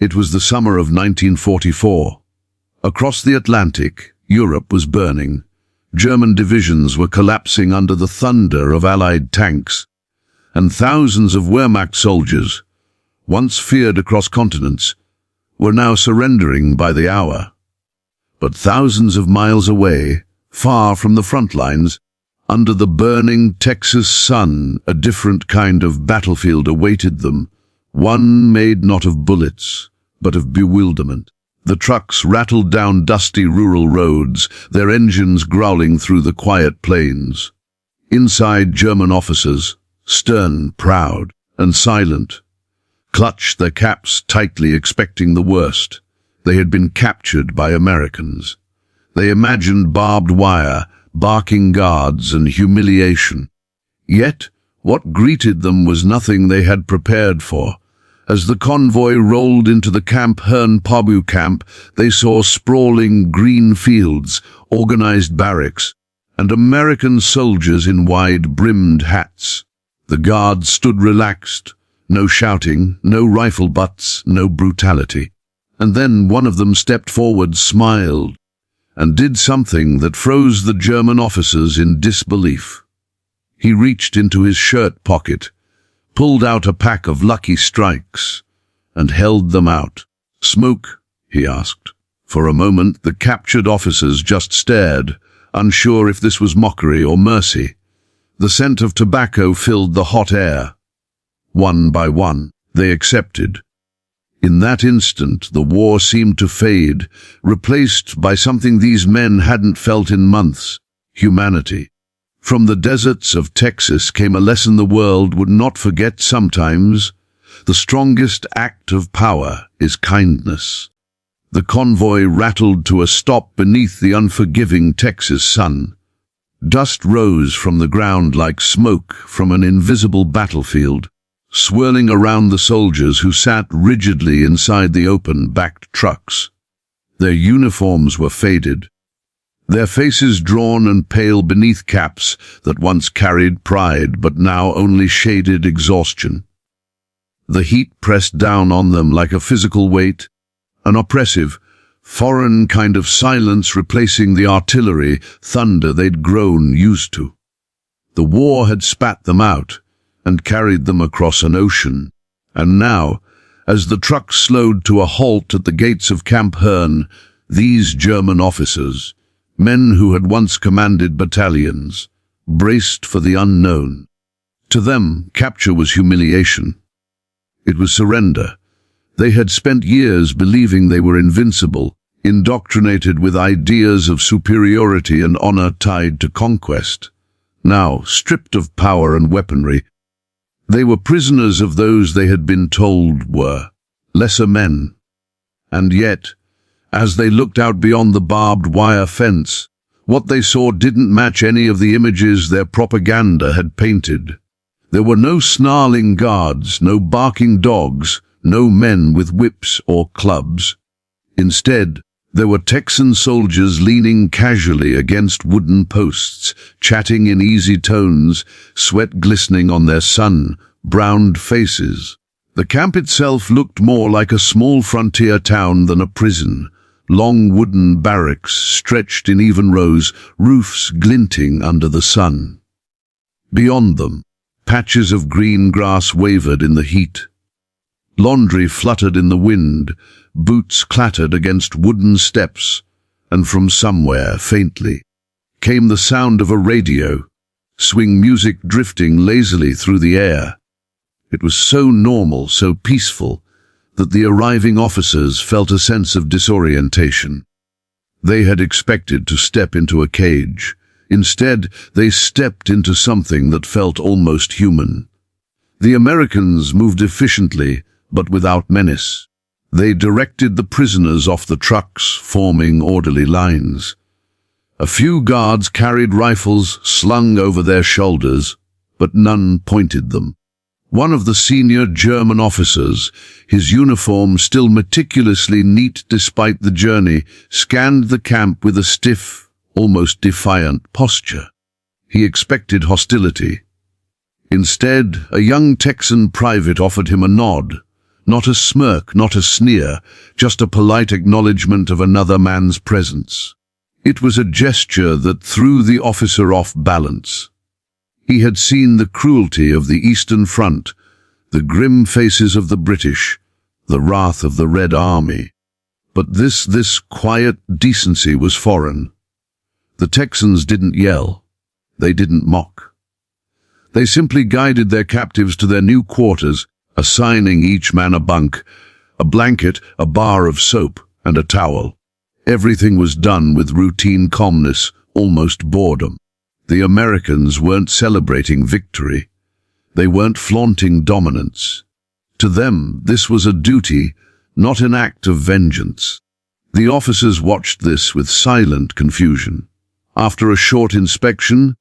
It was the summer of 1944. Across the Atlantic, Europe was burning. German divisions were collapsing under the thunder of Allied tanks, and thousands of Wehrmacht soldiers, once feared across continents, were now surrendering by the hour. But thousands of miles away, far from the front lines, under the burning Texas sun, a different kind of battlefield awaited them, one made not of bullets, but of bewilderment. The trucks rattled down dusty rural roads, their engines growling through the quiet plains. Inside, German officers, stern, proud, and silent, clutched their caps tightly, expecting the worst. They had been captured by Americans. They imagined barbed wire, barking guards, and humiliation. Yet, what greeted them was nothing they had prepared for. As the convoy rolled into the Camp Hearne camp, they saw sprawling green fields, organized barracks, and American soldiers in wide-brimmed hats. The guards stood relaxed, no shouting, no rifle butts, no brutality. And then one of them stepped forward, smiled, and did something that froze the German officers in disbelief. He reached into his shirt pocket, pulled out a pack of Lucky Strikes, and held them out. "Smoke?" he asked. For a moment, the captured officers just stared, unsure if this was mockery or mercy. The scent of tobacco filled the hot air. One by one, they accepted. In that instant, the war seemed to fade, replaced by something these men hadn't felt in months: humanity. From the deserts of Texas came a lesson the world would not forget sometimes. The strongest act of power is kindness. The convoy rattled to a stop beneath the unforgiving Texas sun. Dust rose from the ground like smoke from an invisible battlefield, swirling around the soldiers who sat rigidly inside the open-backed trucks. Their uniforms were faded, their faces drawn and pale beneath caps that once carried pride but now only shaded exhaustion. The heat pressed down on them like a physical weight, an oppressive, foreign kind of silence replacing the artillery thunder they'd grown used to. The war had spat them out and carried them across an ocean, and now, as the truck slowed to a halt at the gates of Camp Hearne, these German officers, men who had once commanded battalions, braced for the unknown. To them, capture was humiliation. It was surrender. They had spent years believing they were invincible, indoctrinated with ideas of superiority and honor tied to conquest. Now, stripped of power and weaponry, they were prisoners of those they had been told were lesser men. And yet, as they looked out beyond the barbed wire fence, what they saw didn't match any of the images their propaganda had painted. There were no snarling guards, no barking dogs, no men with whips or clubs. Instead, there were Texan soldiers leaning casually against wooden posts, chatting in easy tones, sweat glistening on their sun-browned faces. The camp itself looked more like a small frontier town than a prison. Long wooden barracks stretched in even rows, roofs glinting under the sun. Beyond them, patches of green grass wavered in the heat. Laundry fluttered in the wind, boots clattered against wooden steps, and from somewhere, faintly, came the sound of a radio, swing music drifting lazily through the air. It was so normal, so peaceful, that the arriving officers felt a sense of disorientation. They had expected to step into a cage. Instead, they stepped into something that felt almost human. The Americans moved efficiently, but without menace. They directed the prisoners off the trucks, forming orderly lines. A few guards carried rifles slung over their shoulders, but none pointed them. One of the senior German officers, his uniform still meticulously neat despite the journey, scanned the camp with a stiff, almost defiant posture. He expected hostility. Instead, a young Texan private offered him a nod, Not a smirk, not a sneer, just a polite acknowledgement of another man's presence. It was a gesture that threw the officer off balance. He had seen the cruelty of the Eastern Front, the grim faces of the British, the wrath of the Red Army. But this quiet decency was foreign. The Texans didn't yell. They didn't mock. They simply guided their captives to their new quarters, assigning each man a bunk, a blanket, a bar of soap, and a towel. Everything was done with routine calmness, almost boredom. The Americans weren't celebrating victory. They weren't flaunting dominance. To them, this was a duty, not an act of vengeance. The officers watched this with silent confusion. After a short inspection,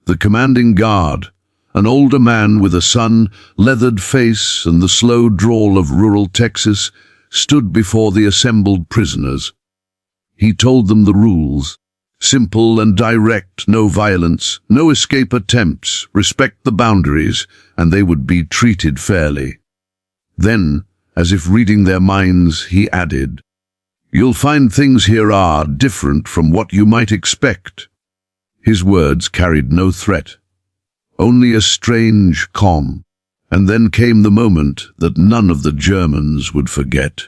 the commanding guard, an older man with a sun-leathered face and the slow drawl of rural Texas, stood before the assembled prisoners. He told them the rules. Simple and direct, no violence, no escape attempts, respect the boundaries, and they would be treated fairly. Then, as if reading their minds, he added, "You'll find things here are different from what you might expect." His words carried no threat, only a strange calm. And then came the moment that none of the Germans would forget.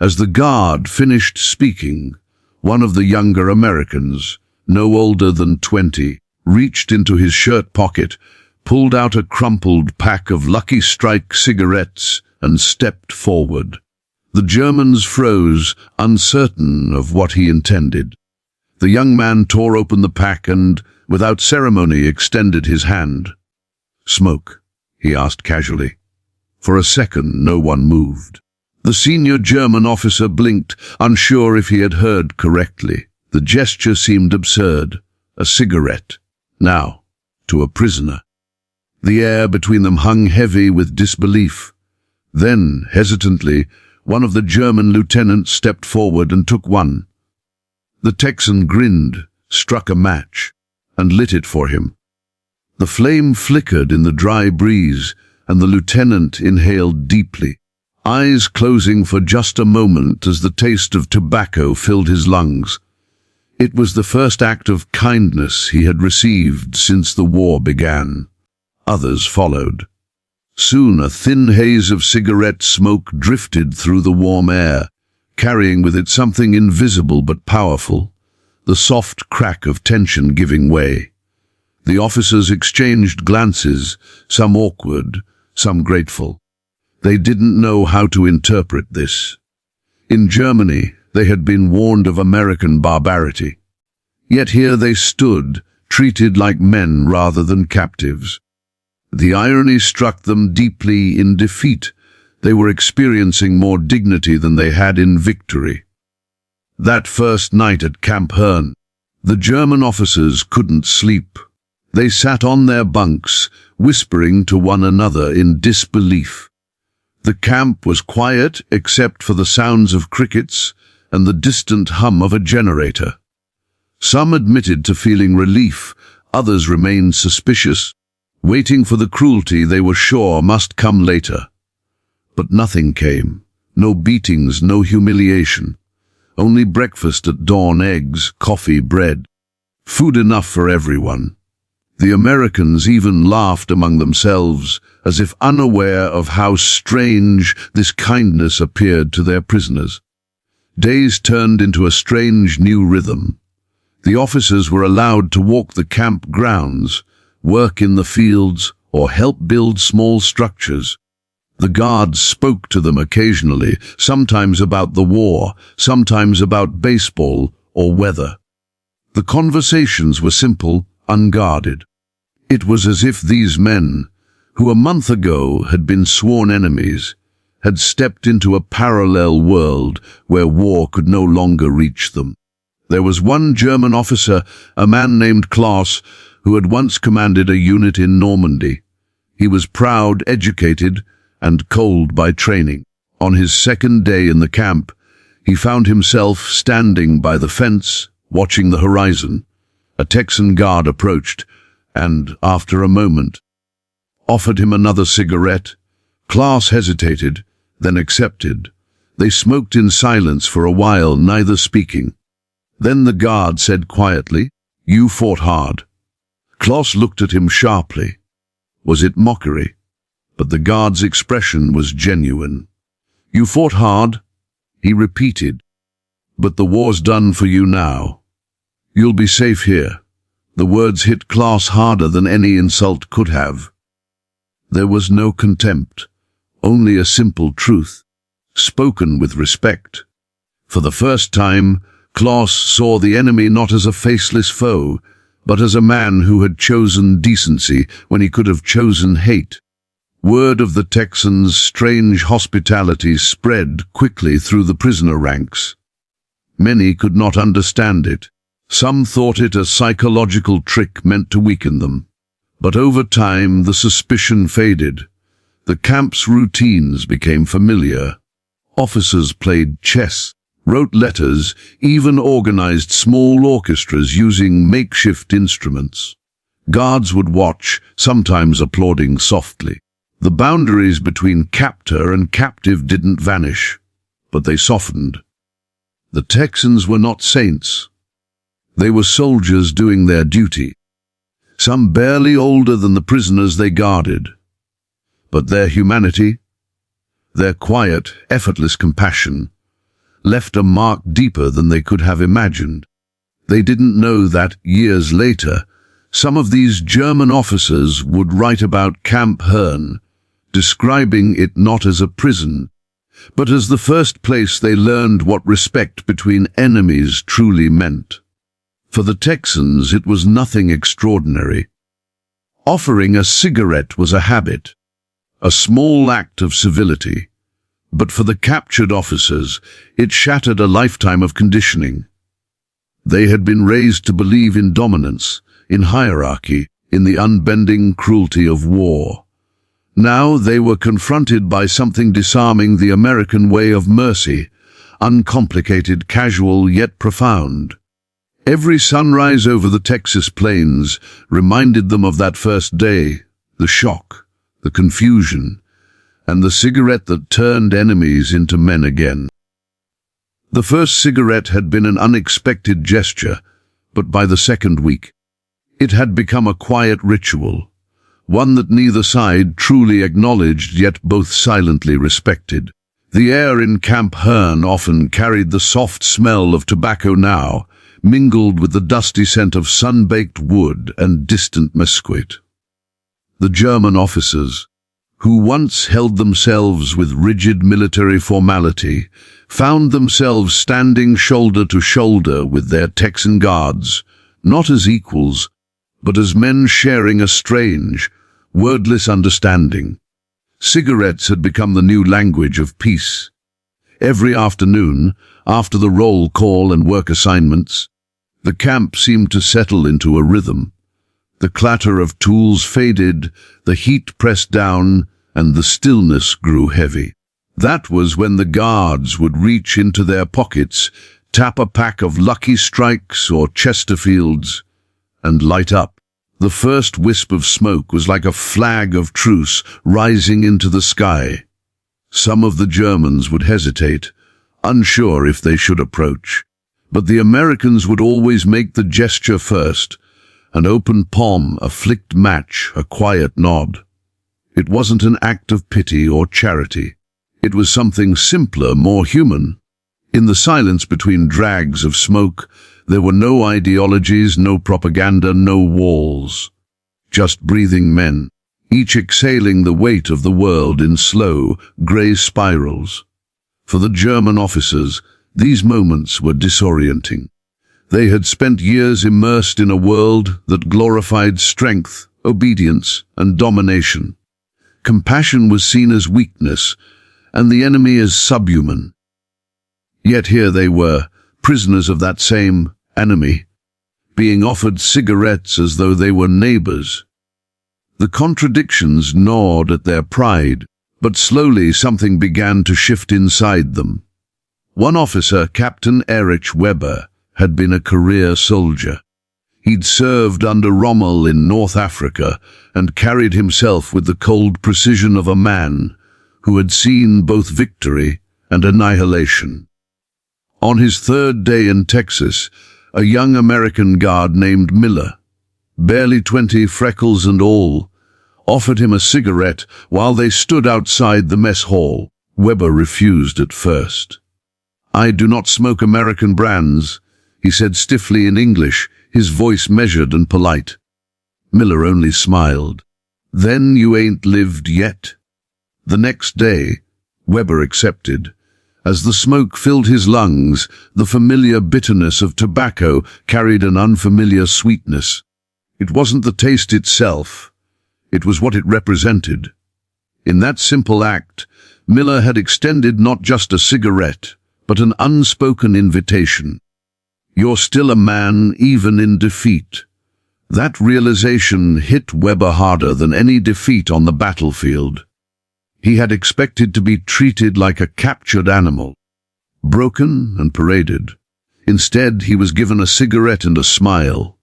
As the guard finished speaking, one of the younger Americans, no older than 20, reached into his shirt pocket, pulled out a crumpled pack of Lucky Strike cigarettes, and stepped forward. The Germans froze, uncertain of what he intended. The young man tore open the pack and, without ceremony, extended his hand. "Smoke?" he asked casually. For a second, no one moved. The senior German officer blinked, unsure if he had heard correctly. The gesture seemed absurd. A cigarette. Now, to a prisoner. The air between them hung heavy with disbelief. Then, hesitantly, one of the German lieutenants stepped forward and took one. The Texan grinned, struck a match, and lit it for him. The flame flickered in the dry breeze, and the lieutenant inhaled deeply, eyes closing for just a moment as the taste of tobacco filled his lungs. It was the first act of kindness he had received since the war began. Others followed. Soon a thin haze of cigarette smoke drifted through the warm air, carrying with it something invisible but powerful, the soft crack of tension giving way. The officers exchanged glances, some awkward, some grateful. They didn't know how to interpret this. In Germany, they had been warned of American barbarity. Yet here they stood, treated like men rather than captives. The irony struck them deeply. In defeat, they were experiencing more dignity than they had in victory. That first night at Camp Hearne, the German officers couldn't sleep. They sat on their bunks, whispering to one another in disbelief. The camp was quiet except for the sounds of crickets and the distant hum of a generator. Some admitted to feeling relief, others remained suspicious, waiting for the cruelty they were sure must come later. But nothing came. No beatings, no humiliation. Only breakfast at dawn, eggs, coffee, bread. Food enough for everyone. The Americans even laughed among themselves, as if unaware of how strange this kindness appeared to their prisoners. Days turned into a strange new rhythm. The officers were allowed to walk the camp grounds, work in the fields, or help build small structures. The guards spoke to them occasionally, sometimes about the war, sometimes about baseball or weather. The conversations were simple, unguarded. It was as if these men, who a month ago had been sworn enemies, had stepped into a parallel world where war could no longer reach them. There was one German officer, a man named Klaus, who had once commanded a unit in Normandy. He was proud, educated, and cold by training. On his second day in the camp, he found himself standing by the fence, watching the horizon. A Texan guard approached, and, after a moment, offered him another cigarette. Klaus hesitated, then accepted. They smoked in silence for a while, neither speaking. Then the guard said quietly, "You fought hard." Klaus looked at him sharply. Was it mockery? But the guard's expression was genuine. "You fought hard," he repeated, "but the war's done for you now. You'll be safe here." The words hit Klaus harder than any insult could have. There was no contempt, only a simple truth, spoken with respect. For the first time, Klaus saw the enemy not as a faceless foe, but as a man who had chosen decency when he could have chosen hate. Word of the Texans' strange hospitality spread quickly through the prisoner ranks. Many could not understand it. Some thought it a psychological trick meant to weaken them. But over time, the suspicion faded. The camp's routines became familiar. Officers played chess, wrote letters, even organized small orchestras using makeshift instruments. Guards would watch, sometimes applauding softly. The boundaries between captor and captive didn't vanish, but they softened. The Texans were not saints. They were soldiers doing their duty, some barely older than the prisoners they guarded. But their humanity, their quiet, effortless compassion, left a mark deeper than they could have imagined. They didn't know that, years later, some of these German officers would write about Camp Hearne, describing it not as a prison, but as the first place they learned what respect between enemies truly meant. For the Texans, it was nothing extraordinary. Offering a cigarette was a habit, a small act of civility. But for the captured officers, it shattered a lifetime of conditioning. They had been raised to believe in dominance, in hierarchy, in the unbending cruelty of war. Now they were confronted by something disarming: the American way of mercy, uncomplicated, casual, yet profound. Every sunrise over the Texas plains reminded them of that first day, the shock, the confusion, and the cigarette that turned enemies into men again. The first cigarette had been an unexpected gesture, but by the second week, it had become a quiet ritual, one that neither side truly acknowledged yet both silently respected. The air in Camp Hearne often carried the soft smell of tobacco now, mingled with the dusty scent of sun-baked wood and distant mesquite. The German officers, who once held themselves with rigid military formality, found themselves standing shoulder to shoulder with their Texan guards, not as equals, but as men sharing a strange, wordless understanding. Cigarettes had become the new language of peace. Every afternoon, after the roll call and work assignments, the camp seemed to settle into a rhythm. The clatter of tools faded, the heat pressed down, and the stillness grew heavy. That was when the guards would reach into their pockets, tap a pack of Lucky Strikes or Chesterfields, and light up. The first wisp of smoke was like a flag of truce rising into the sky. Some of the Germans would hesitate, unsure if they should approach. But the Americans would always make the gesture first, an open palm, a flicked match, a quiet nod. It wasn't an act of pity or charity. It was something simpler, more human. In the silence between drags of smoke, there were no ideologies, no propaganda, no walls. Just breathing men, each exhaling the weight of the world in slow, grey spirals. For the German officers, these moments were disorienting. They had spent years immersed in a world that glorified strength, obedience, and domination. Compassion was seen as weakness, and the enemy as subhuman. Yet here they were, prisoners of that same enemy, being offered cigarettes as though they were neighbors. The contradictions gnawed at their pride, but slowly something began to shift inside them. One officer, Captain Erich Weber, had been a career soldier. He'd served under Rommel in North Africa and carried himself with the cold precision of a man who had seen both victory and annihilation. On his third day in Texas, a young American guard named Miller, barely 20, freckles and all, offered him a cigarette while they stood outside the mess hall. Weber refused at first. "I do not smoke American brands," he said stiffly in English, his voice measured and polite. Miller only smiled. "Then you ain't lived yet." The next day, Weber accepted. As the smoke filled his lungs, the familiar bitterness of tobacco carried an unfamiliar sweetness. It wasn't the taste itself, it was what it represented. In that simple act, Miller had extended not just a cigarette, but an unspoken invitation. "You're still a man, even in defeat." That realization hit Weber harder than any defeat on the battlefield. He had expected to be treated like a captured animal, broken and paraded. Instead, he was given a cigarette and a smile.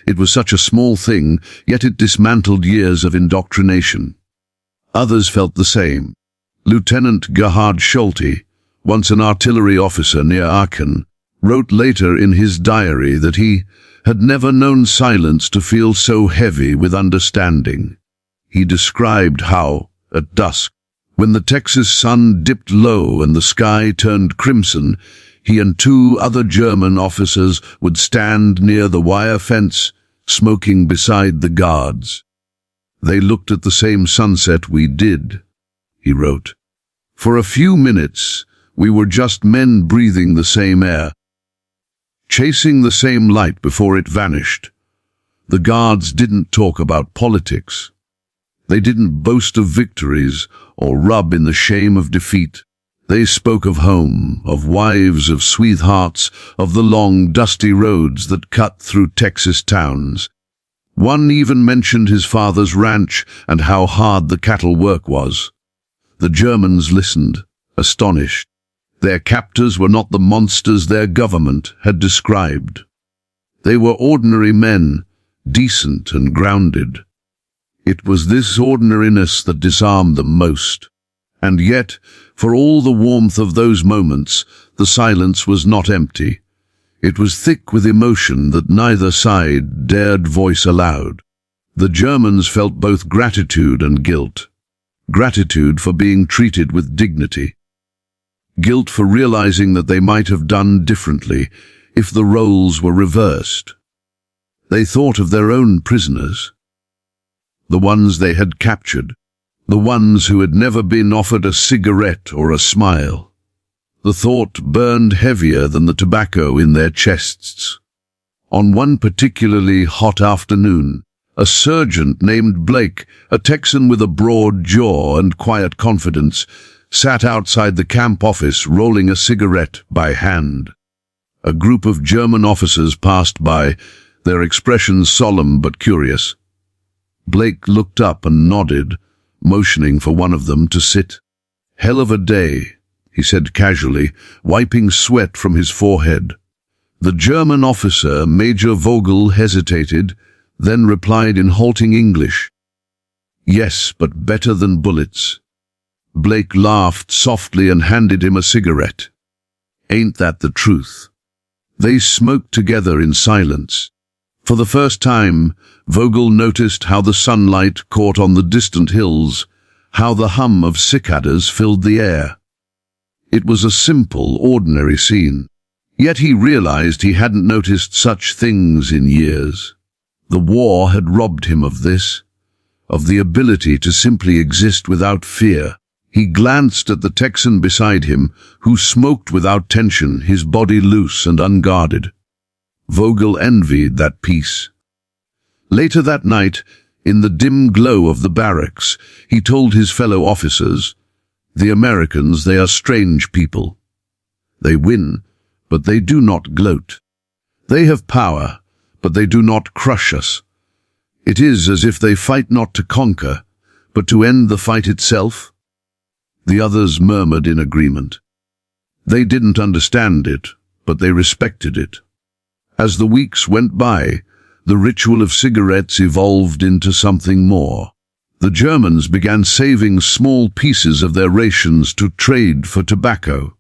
It was such a small thing, yet it dismantled years of indoctrination. Others felt the same. Lieutenant Gerhard Schulte, once an artillery officer near Aachen, wrote later in his diary that he had never known silence to feel so heavy with understanding. He described how, at dusk, when the Texas sun dipped low and the sky turned crimson, he and 2 other German officers would stand near the wire fence, smoking beside the guards. "They looked at the same sunset we did," he wrote. "For a few minutes, we were just men breathing the same air, chasing the same light before it vanished." The guards didn't talk about politics. They didn't boast of victories or rub in the shame of defeat. They spoke of home, of wives, of sweethearts, of the long, dusty roads that cut through Texas towns. One even mentioned his father's ranch and how hard the cattle work was. The Germans listened, astonished. Their captors were not the monsters their government had described. They were ordinary men, decent and grounded. It was this ordinariness that disarmed them most. And yet, for all the warmth of those moments, the silence was not empty. It was thick with emotion that neither side dared voice aloud. The Germans felt both gratitude and guilt. Gratitude for being treated with dignity. Guilt for realizing that they might have done differently if the roles were reversed. They thought of their own prisoners, the ones they had captured, the ones who had never been offered a cigarette or a smile. The thought burned heavier than the tobacco in their chests. On one particularly hot afternoon, a sergeant named Blake, a Texan with a broad jaw and quiet confidence, sat outside the camp office rolling a cigarette by hand. A group of German officers passed by, their expressions solemn but curious. Blake looked up and nodded, motioning for one of them to sit. "Hell of a day," he said casually, wiping sweat from his forehead. The German officer, Major Vogel, hesitated, then replied in halting English, "Yes, but better than bullets." Blake laughed softly and handed him a cigarette. "Ain't that the truth?" They smoked together in silence. For the first time, Vogel noticed how the sunlight caught on the distant hills, how the hum of cicadas filled the air. It was a simple, ordinary scene. Yet he realized he hadn't noticed such things in years. The war had robbed him of this, of the ability to simply exist without fear. He glanced at the Texan beside him, who smoked without tension, his body loose and unguarded. Vogel envied that peace. Later that night, in the dim glow of the barracks, he told his fellow officers, "The Americans, they are strange people. They win, but they do not gloat. They have power, but they do not crush us. It is as if they fight not to conquer, but to end the fight itself." The others murmured in agreement. They didn't understand it, but they respected it. As the weeks went by, the ritual of cigarettes evolved into something more. The Germans began saving small pieces of their rations to trade for tobacco.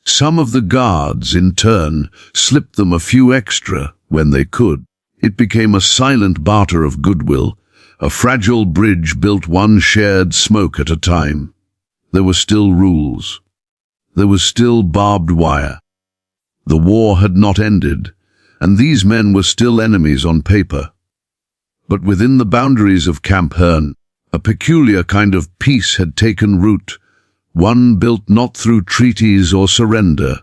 Some of the guards, in turn, slipped them a few extra when they could. It became a silent barter of goodwill, a fragile bridge built one shared smoke at a time. There were still rules. There was still barbed wire. The war had not ended, and these men were still enemies on paper. But within the boundaries of Camp Hearne, a peculiar kind of peace had taken root, one built not through treaties or surrender,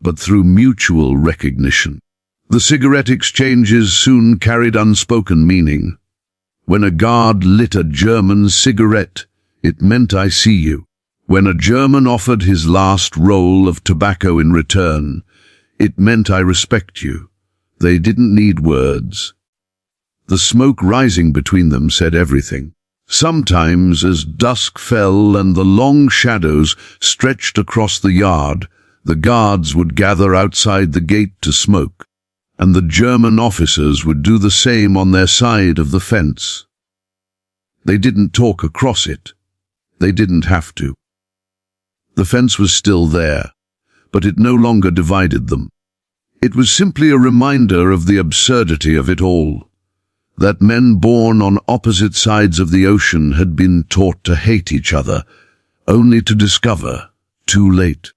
but through mutual recognition. The cigarette exchanges soon carried unspoken meaning. When a guard lit a German cigarette, it meant "I see you." When a German offered his last roll of tobacco in return, it meant "I respect you." They didn't need words. The smoke rising between them said everything. Sometimes, as dusk fell and the long shadows stretched across the yard, the guards would gather outside the gate to smoke, and the German officers would do the same on their side of the fence. They didn't talk across it. They didn't have to. The fence was still there, but it no longer divided them. It was simply a reminder of the absurdity of it all, that men born on opposite sides of the ocean had been taught to hate each other, only to discover, too late,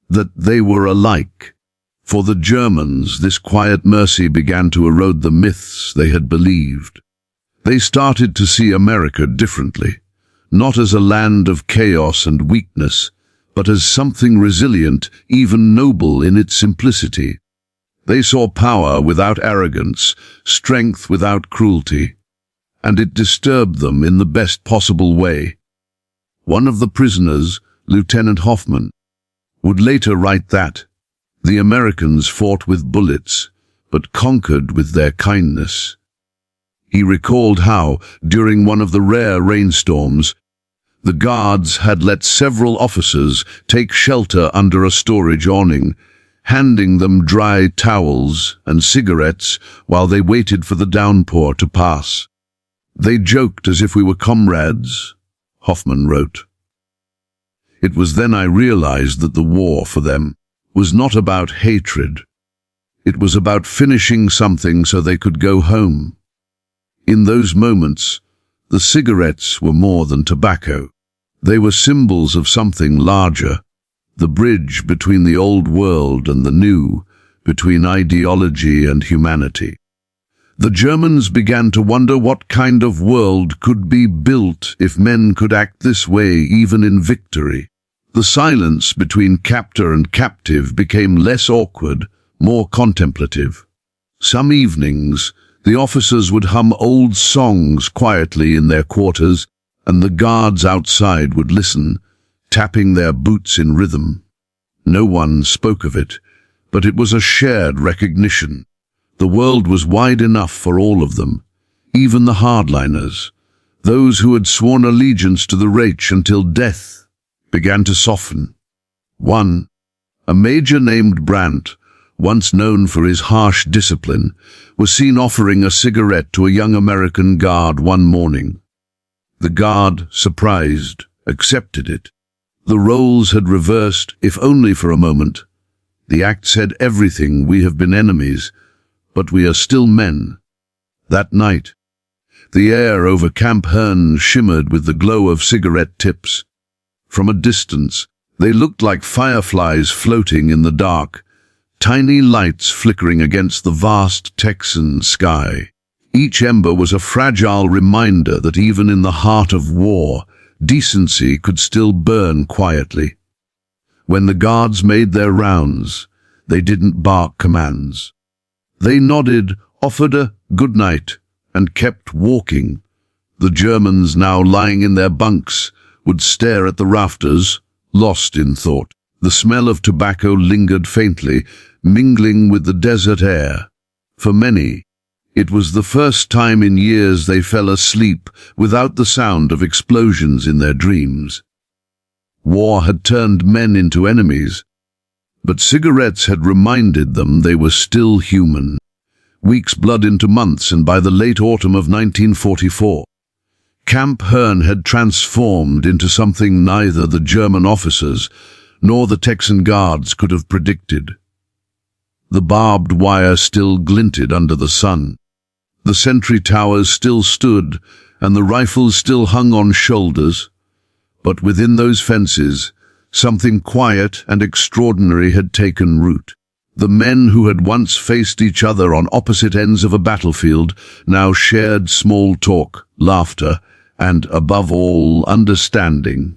that they were alike. For the Germans, this quiet mercy began to erode the myths they had believed. They started to see America differently, not as a land of chaos and weakness, but as something resilient, even noble in its simplicity. They saw power without arrogance, strength without cruelty, and it disturbed them in the best possible way. One of the prisoners, Lieutenant Hoffman, would later write that the Americans fought with bullets, but conquered with their kindness. He recalled how, during one of the rare rainstorms, the guards had let several officers take shelter under a storage awning, handing them dry towels and cigarettes while they waited for the downpour to pass. "They joked as if we were comrades," Hoffman wrote. It was then I realized that the war for them was not about hatred. It was about finishing something so they could go home. In those moments, the cigarettes were more than tobacco. They were symbols of something larger, the bridge between the old world and the new, between ideology and humanity. The Germans began to wonder what kind of world could be built if men could act this way even in victory. The silence between captor and captive became less awkward, more contemplative. Some evenings, the officers would hum old songs quietly in their quarters, and the guards outside would listen, tapping their boots in rhythm. No one spoke of it, but it was a shared recognition. The world was wide enough for all of them, even the hardliners, those who had sworn allegiance to the Reich until death began to soften. One, a major named Brandt, once known for his harsh discipline, was seen offering a cigarette to a young American guard one morning. The guard, surprised, accepted it. The roles had reversed, if only for a moment. The act said everything: we have been enemies, but we are still men. That night, the air over Camp Hearne shimmered with the glow of cigarette tips. From a distance, they looked like fireflies floating in the dark, tiny lights flickering against the vast Texan sky. Each ember was a fragile reminder that even in the heart of war, decency could still burn quietly. When the guards made their rounds, they didn't bark commands. They nodded, offered a good night, and kept walking. The Germans, now lying in their bunks, would stare at the rafters, lost in thought. The smell of tobacco lingered faintly, mingling with the desert air. For many, it was the first time in years they fell asleep without the sound of explosions in their dreams. War had turned men into enemies, but cigarettes had reminded them they were still human. Weeks bled into months, and by the late autumn of 1944, Camp Hearne had transformed into something neither the German officers nor the Texan guards could have predicted. The barbed wire still glinted under the sun. The sentry towers still stood, and the rifles still hung on shoulders. But within those fences, something quiet and extraordinary had taken root. The men who had once faced each other on opposite ends of a battlefield now shared small talk, laughter, and, above all, understanding.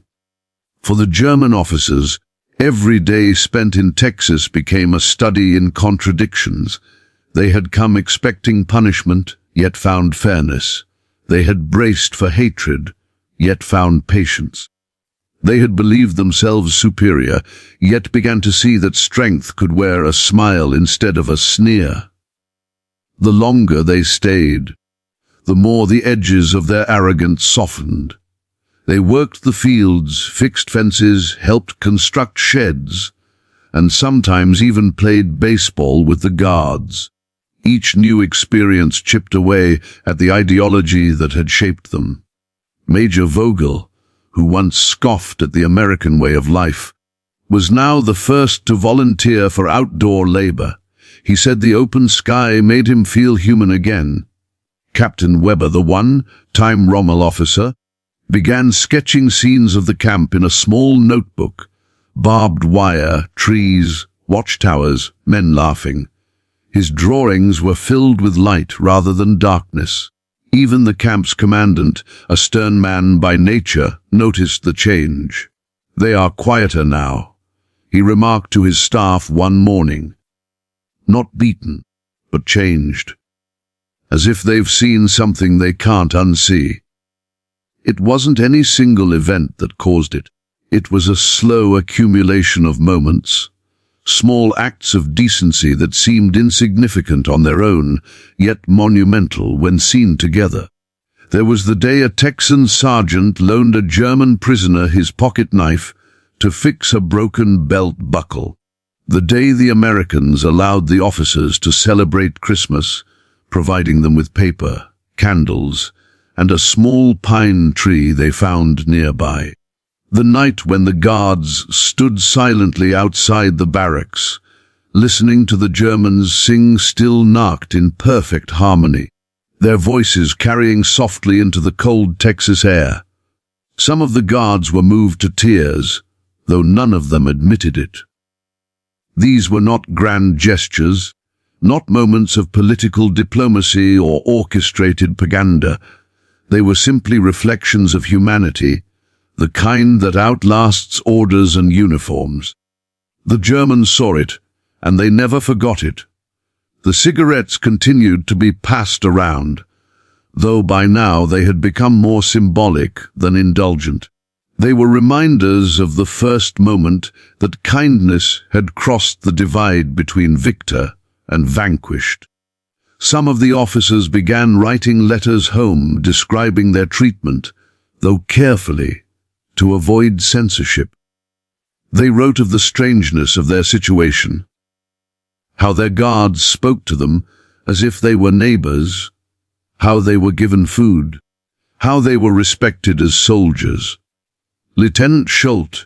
For the German officers, every day spent in Texas became a study in contradictions. They had come expecting punishment, yet found fairness. They had braced for hatred, yet found patience. They had believed themselves superior, yet began to see that strength could wear a smile instead of a sneer. The longer they stayed, the more the edges of their arrogance softened. They worked the fields, fixed fences, helped construct sheds, and sometimes even played baseball with the guards. Each new experience chipped away at the ideology that had shaped them. Major Vogel, who once scoffed at the American way of life, was now the first to volunteer for outdoor labor. He said the open sky made him feel human again. Captain Weber, the one-time Rommel officer, began sketching scenes of the camp in a small notebook. Barbed wire, trees, watchtowers, men laughing. His drawings were filled with light rather than darkness. Even the camp's commandant, a stern man by nature, noticed the change. "They are quieter now," he remarked to his staff one morning. "Not beaten, but changed. As if they've seen something they can't unsee." It wasn't any single event that caused it. It was a slow accumulation of moments, small acts of decency that seemed insignificant on their own, yet monumental when seen together. There was the day a Texan sergeant loaned a German prisoner his pocket knife to fix a broken belt buckle. The day the Americans allowed the officers to celebrate Christmas, providing them with paper, candles, and a small pine tree they found nearby. The night when the guards stood silently outside the barracks, listening to the Germans sing Still Nacht in perfect harmony, their voices carrying softly into the cold Texas air. Some of the guards were moved to tears, though none of them admitted it. These were not grand gestures, not moments of political diplomacy or orchestrated propaganda. They were simply reflections of humanity, the kind that outlasts orders and uniforms. The Germans saw it, and they never forgot it. The cigarettes continued to be passed around, though by now they had become more symbolic than indulgent. They were reminders of the first moment that kindness had crossed the divide between victor and vanquished. Some of the officers began writing letters home describing their treatment, though carefully, to avoid censorship. They wrote of the strangeness of their situation, how their guards spoke to them as if they were neighbors, how they were given food, how they were respected as soldiers. Lieutenant Schultz,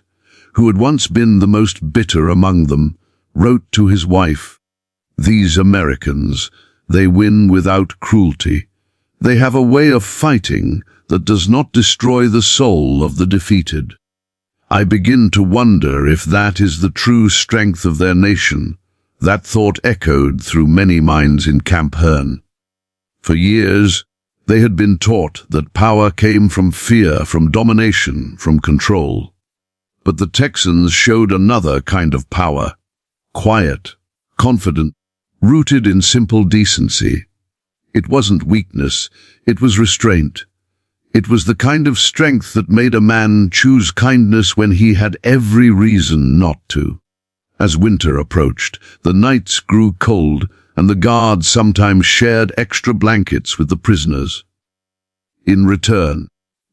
who had once been the most bitter among them, wrote to his wife, "These Americans, they win without cruelty. They have a way of fighting that does not destroy the soul of the defeated. I begin to wonder if that is the true strength of their nation." That thought echoed through many minds in Camp Hearne. For years, they had been taught that power came from fear, from domination, from control. But the Texans showed another kind of power, quiet, confident, rooted in simple decency. It wasn't weakness, it was restraint. It was the kind of strength that made a man choose kindness when he had every reason not to. As winter approached, the nights grew cold, and the guards sometimes shared extra blankets with the prisoners. In return,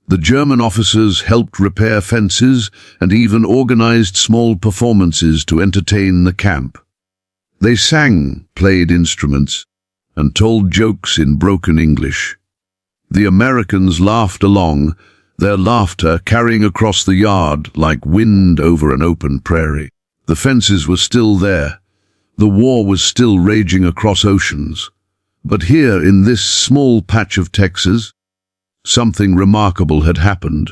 the German officers helped repair fences and even organized small performances to entertain the camp. They sang, played instruments, and told jokes in broken English. The Americans laughed along, their laughter carrying across the yard like wind over an open prairie. The fences were still there. The war was still raging across oceans. But here, in this small patch of Texas, something remarkable had happened.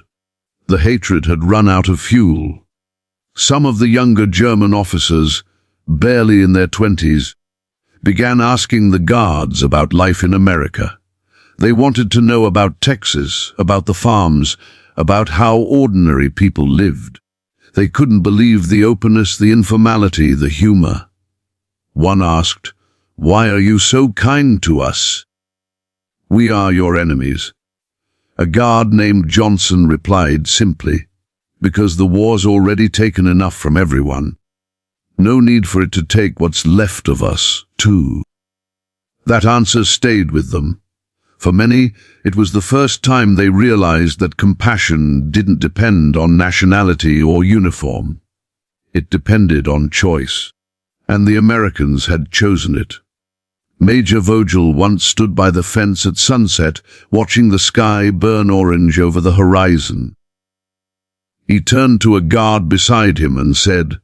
The hatred had run out of fuel. Some of the younger German officers, barely in their 20s, began asking the guards about life in America. They wanted to know about Texas, about the farms, about how ordinary people lived. They couldn't believe the openness, the informality, the humor. One asked, "Why are you so kind to us?" "We are your enemies." A guard named Johnson replied simply, "Because the war's already taken enough from everyone. No need for it to take what's left of us, too." That answer stayed with them. For many, it was the first time they realized that compassion didn't depend on nationality or uniform. It depended on choice, and the Americans had chosen it. Major Vogel once stood by the fence at sunset, watching the sky burn orange over the horizon. He turned to a guard beside him and said,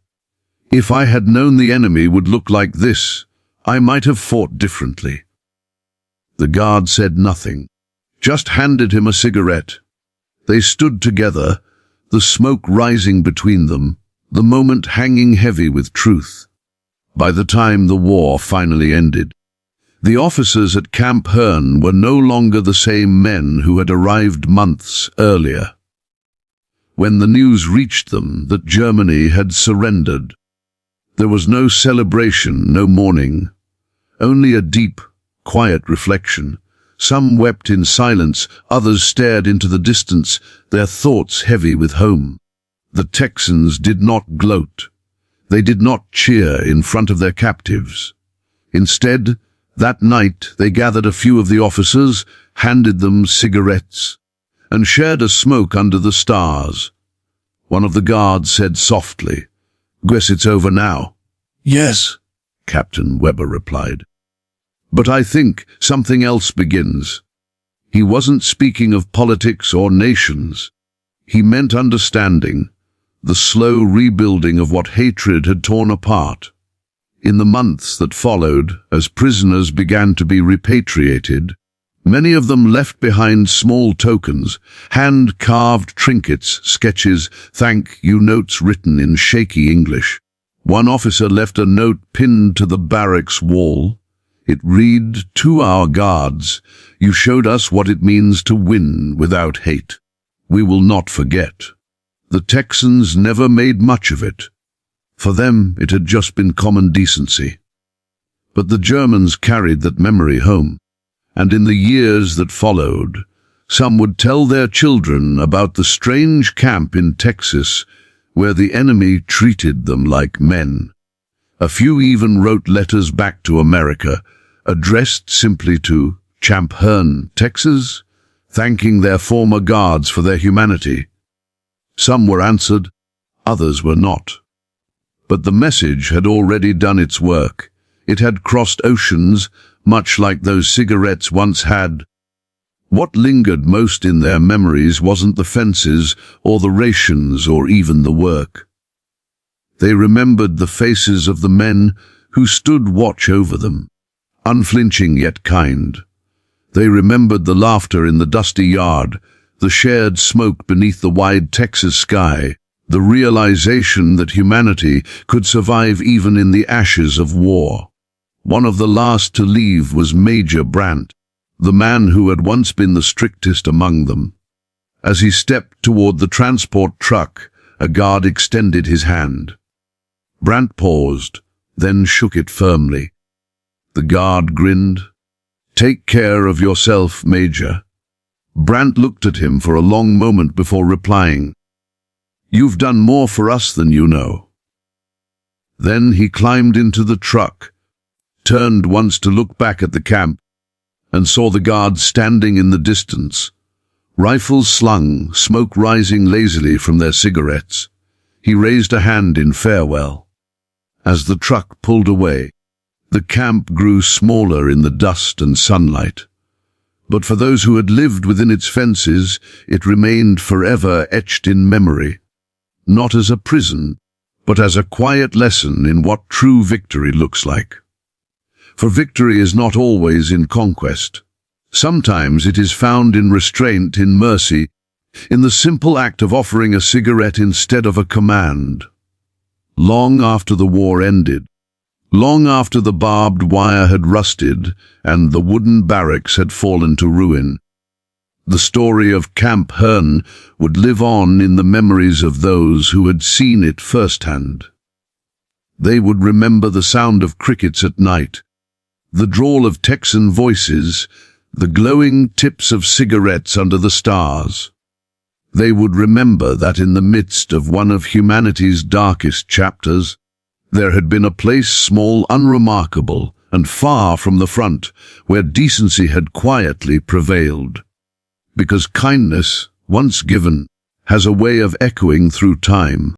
"If I had known the enemy would look like this, I might have fought differently." The guard said nothing, just handed him a cigarette. They stood together, the smoke rising between them, the moment hanging heavy with truth. By the time the war finally ended, the officers at Camp Hearne were no longer the same men who had arrived months earlier. When the news reached them that Germany had surrendered, there was no celebration, no mourning, only a deep, quiet reflection. Some wept in silence, others stared into the distance, their thoughts heavy with home. The Texans did not gloat. They did not cheer in front of their captives. Instead, that night they gathered a few of the officers, handed them cigarettes, and shared a smoke under the stars. One of the guards said softly, "Guess it's over now." "Yes," Captain Weber replied. "But I think something else begins." He wasn't speaking of politics or nations. He meant understanding, the slow rebuilding of what hatred had torn apart. In the months that followed, as prisoners began to be repatriated, many of them left behind small tokens, hand-carved trinkets, sketches, thank you notes written in shaky English. One officer left a note pinned to the barracks wall. It read, "To our guards, you showed us what it means to win without hate. We will not forget." The Texans never made much of it. For them, it had just been common decency. But the Germans carried that memory home, and in the years that followed, some would tell their children about the strange camp in Texas where the enemy treated them like men. A few even wrote letters back to America, addressed simply to Camp Hearne, Texas, thanking their former guards for their humanity. Some were answered, others were not. But the message had already done its work. It had crossed oceans, much like those cigarettes once had. What lingered most in their memories wasn't the fences or the rations or even the work. They remembered the faces of the men who stood watch over them, unflinching yet kind. They remembered the laughter in the dusty yard, the shared smoke beneath the wide Texas sky, the realization that humanity could survive even in the ashes of war. One of the last to leave was Major Brandt, the man who had once been the strictest among them. As he stepped toward the transport truck, a guard extended his hand. Brandt paused, then shook it firmly. The guard grinned. "Take care of yourself, Major." Brandt looked at him for a long moment before replying, "You've done more for us than you know." Then he climbed into the truck, turned once to look back at the camp, and saw the guards standing in the distance, rifles slung, smoke rising lazily from their cigarettes. He raised a hand in farewell. As the truck pulled away, the camp grew smaller in the dust and sunlight. But for those who had lived within its fences, it remained forever etched in memory, not as a prison, but as a quiet lesson in what true victory looks like. For victory is not always in conquest. Sometimes it is found in restraint, in mercy, in the simple act of offering a cigarette instead of a command. Long after the war ended, long after the barbed wire had rusted and the wooden barracks had fallen to ruin, the story of Camp Hearne would live on in the memories of those who had seen it firsthand. They would remember the sound of crickets at night, the drawl of Texan voices, the glowing tips of cigarettes under the stars. They would remember that in the midst of one of humanity's darkest chapters, there had been a place small, unremarkable, and far from the front, where decency had quietly prevailed. Because kindness, once given, has a way of echoing through time.